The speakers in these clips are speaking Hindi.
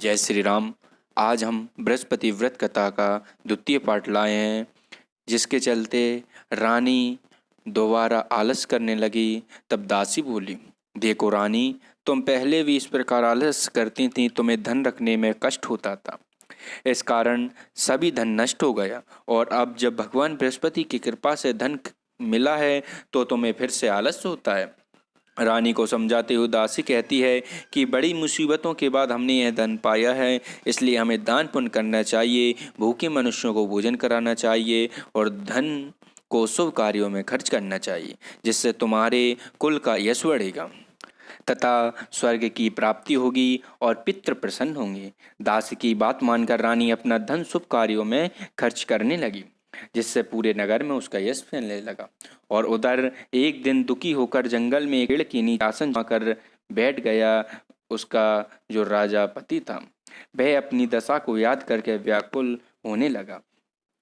जय श्री राम। आज हम बृहस्पति व्रत कथा का द्वितीय पाठ लाए हैं, जिसके चलते रानी दोबारा आलस करने लगी। तब दासी बोली, देखो रानी, तुम पहले भी इस प्रकार आलस करती थी, तुम्हें धन रखने में कष्ट होता था, इस कारण सभी धन नष्ट हो गया। और अब जब भगवान बृहस्पति की कृपा से धन मिला है तो तुम्हें फिर से आलस होता है। रानी को समझाते हुए दासी कहती है कि बड़ी मुसीबतों के बाद हमने यह धन पाया है, इसलिए हमें दान पुण्य करना चाहिए, भूखे मनुष्यों को भोजन कराना चाहिए और धन को शुभ कार्यों में खर्च करना चाहिए, जिससे तुम्हारे कुल का यश बढ़ेगा तथा स्वर्ग की प्राप्ति होगी और पितृ प्रसन्न होंगे। दास की बात मानकर रानी अपना धन शुभ कार्यों में खर्च करने लगी, जिससे पूरे नगर में उसका यश फैलने लगा। और उधर एक दिन दुखी होकर जंगल में एक पेड़ के नीचे आसन जमाकर बैठ गया उसका जो राजा पति था। वह अपनी दशा को याद करके व्याकुल होने लगा।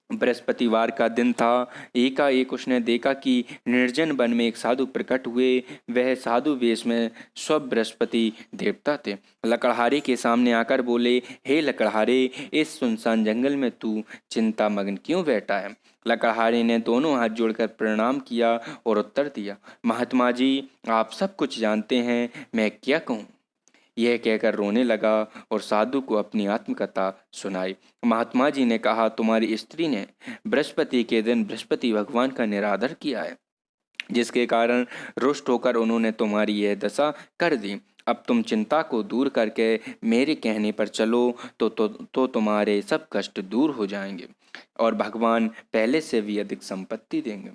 बृहस्पतिवार का दिन था। एकाएक उसने देखा कि निर्जन वन में एक साधु प्रकट हुए। वह साधु वेश में स्व बृहस्पति देवता थे। लकड़हारे के सामने आकर बोले, हे लकड़हारे, इस सुनसान जंगल में तू चिंता मग्न क्यों बैठा है? लकड़हारे ने दोनों हाथ जोड़कर प्रणाम किया और उत्तर दिया, महात्मा जी, आप सब कुछ जानते हैं, मैं क्या कहूँ? यह कहकर रोने लगा और साधु को अपनी आत्मकथा सुनाई। महात्मा जी ने कहा, तुम्हारी स्त्री ने बृहस्पति के दिन बृहस्पति भगवान का निरादर किया है, जिसके कारण रुष्ट होकर उन्होंने तुम्हारी यह दशा कर दी। अब तुम चिंता को दूर करके मेरे कहने पर चलो तो तुम्हारे सब कष्ट दूर हो जाएंगे और भगवान पहले से भी अधिक संपत्ति देंगे।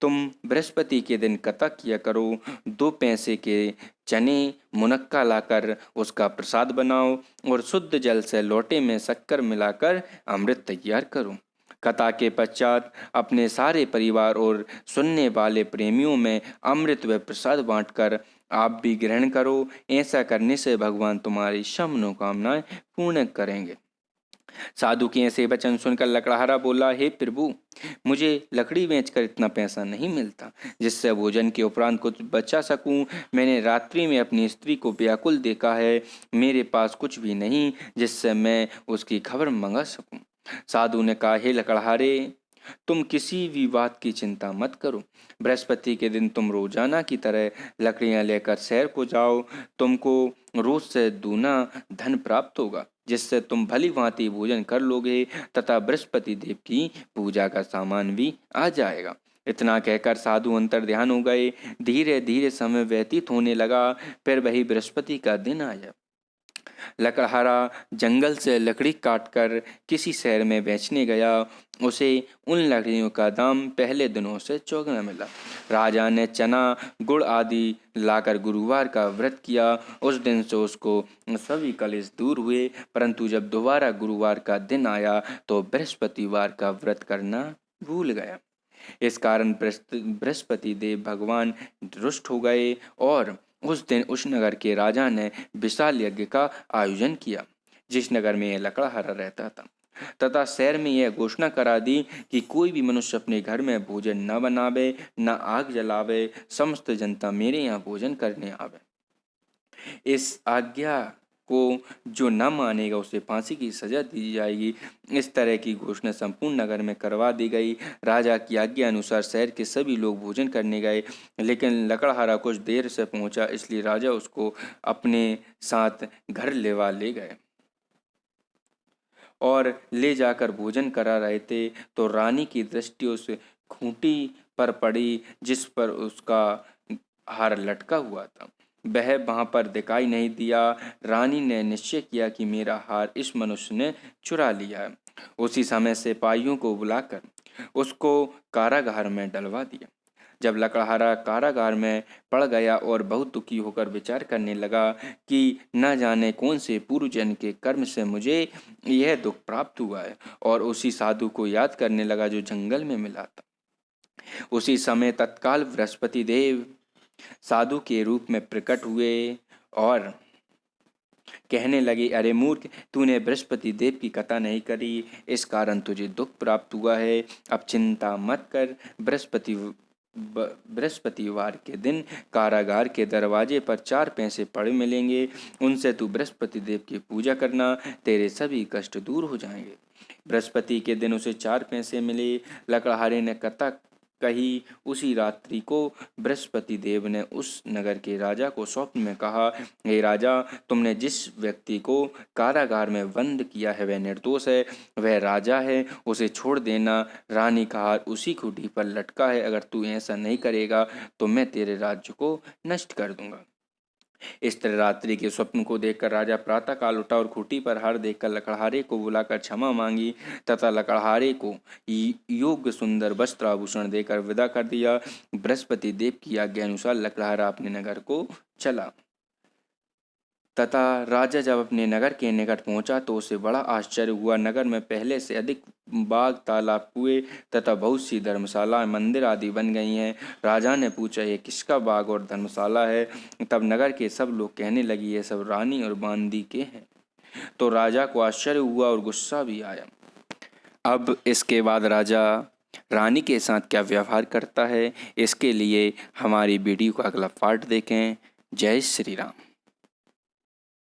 तुम बृहस्पति के दिन कथा किया करो, 2 पैसे के चने मुनक्का लाकर उसका प्रसाद बनाओ और शुद्ध जल से लोटे में शक्कर मिलाकर अमृत तैयार करो। कथा के पश्चात अपने सारे परिवार और सुनने वाले प्रेमियों में अमृत व प्रसाद बांटकर आप भी ग्रहण करो। ऐसा करने से भगवान तुम्हारी सब मनोकामनाएं पूर्ण करेंगे। साधु के ऐसे वचन सुनकर लकड़हारा बोला, हे प्रभु, मुझे लकड़ी बेचकर इतना पैसा नहीं मिलता जिससे भोजन के उपरांत कुछ बचा सकूं। मैंने रात्रि में अपनी स्त्री को व्याकुल देखा है, मेरे पास कुछ भी नहीं जिससे मैं उसकी खबर मंगा सकूं। साधु ने कहा, हे लकड़हारे, तुम किसी भी बात की चिंता मत करो। बृहस्पति के दिन तुम रोजाना की तरह लकड़ियां लेकर शहर को जाओ। तुमको रोज से दूना धन प्राप्त होगा, जिससे तुम भली भांति भोजन कर लोगे तथा बृहस्पति देव की पूजा का सामान भी आ जाएगा। इतना कहकर साधु अंतर ध्यान हो गए। धीरे धीरे समय व्यतीत होने लगा। फिर वही बृहस्पति का दिन आया। लकड़हारा जंगल से लकड़ी काटकर किसी शहर में बेचने गया। उसे उन लकड़ियों का दाम पहले दिनों से चौगुना मिला। राजा ने चना गुड़ आदि लाकर गुरुवार का व्रत किया। उस दिन से उसको सभी कलेश दूर हुए, परंतु जब दोबारा गुरुवार का दिन आया तो बृहस्पतिवार का व्रत करना भूल गया। इस कारण बृहस्पति देव भगवान रुष्ट हो गए और उस दिन उस नगर के राजा ने विशाल यज्ञ का आयोजन किया, जिस नगर में यह लकड़हारा रहता था, तथा शहर में यह घोषणा करा दी कि कोई भी मनुष्य अपने घर में भोजन न बनावे, न आग जलावे, समस्त जनता मेरे यहाँ भोजन करने आवे। इस आज्ञा को जो न मानेगा उसे फांसी की सजा दी जाएगी। इस तरह की घोषणा संपूर्ण नगर में करवा दी गई। राजा की आज्ञा अनुसार शहर के सभी लोग भोजन करने गए, लेकिन लकड़हारा कुछ देर से पहुंचा, इसलिए राजा उसको अपने साथ घर ले गए और ले जाकर भोजन करा रहे थे तो रानी की दृष्टि उस खूंटी पर पड़ी जिस पर उसका हार लटका हुआ था। वह वहां पर दिखाई नहीं दिया। रानी ने निश्चय किया कि मेरा हार इस मनुष्य ने चुरा लिया है। उसी समय सिपाहियों को बुलाकर उसको कारागार में डलवा दिया। जब लकड़हारा कारागार में पड़ गया और बहुत दुखी होकर विचार करने लगा कि न जाने कौन से पूर्व जन्म के कर्म से मुझे यह दुख प्राप्त हुआ है, और उसी साधु को याद करने लगा जो जंगल में मिला था। उसी समय तत्काल बृहस्पति देव साधु के रूप में प्रकट हुए और कहने लगे, अरे मूर्ख, तूने बृहस्पति देव की कथा नहीं करी, इस कारण तुझे दुख प्राप्त हुआ है। अब चिंता मत कर, बृहस्पति बृहस्पतिवार के दिन कारागार के दरवाजे पर 4 पैसे पड़े मिलेंगे, उनसे तू बृहस्पति देव की पूजा करना, तेरे सभी कष्ट दूर हो जाएंगे। बृहस्पति के दिन उसे 4 पैसे मिले। लकड़हारे ने कथा कही। उसी रात्रि को बृहस्पति देव ने उस नगर के राजा को स्वप्न में कहा, हे राजा, तुमने जिस व्यक्ति को कारागार में बंद किया है वह निर्दोष है, वह राजा है, उसे छोड़ देना। रानी का हार उसी खूंटी पर लटका है, अगर तू ऐसा नहीं करेगा तो मैं तेरे राज्य को नष्ट कर दूंगा। इस तरह रात्रि के स्वप्न को देखकर राजा प्रातः काल उठा और खूंटी पर हार देखकर लकड़हारे को बुलाकर क्षमा मांगी तथा लकड़हारे को योग्य सुंदर वस्त्र आभूषण देकर विदा कर दिया। बृहस्पति देव की आज्ञा अनुसार लकड़हारा अपने नगर को चला तथा राजा जब अपने नगर के निकट पहुंचा तो उसे बड़ा आश्चर्य हुआ। नगर में पहले से अधिक बाग, तालाब, कुएं तथा बहुत सी धर्मशाला, मंदिर आदि बन गई हैं। राजा ने पूछा, ये किसका बाग और धर्मशाला है? तब नगर के सब लोग कहने लगे, ये सब रानी और बांदी के हैं। तो राजा को आश्चर्य हुआ और गुस्सा भी आया। अब इसके बाद राजा रानी के साथ क्या व्यवहार करता है, इसके लिए हमारी वीडियो का अगला पार्ट देखें। जय श्री राम।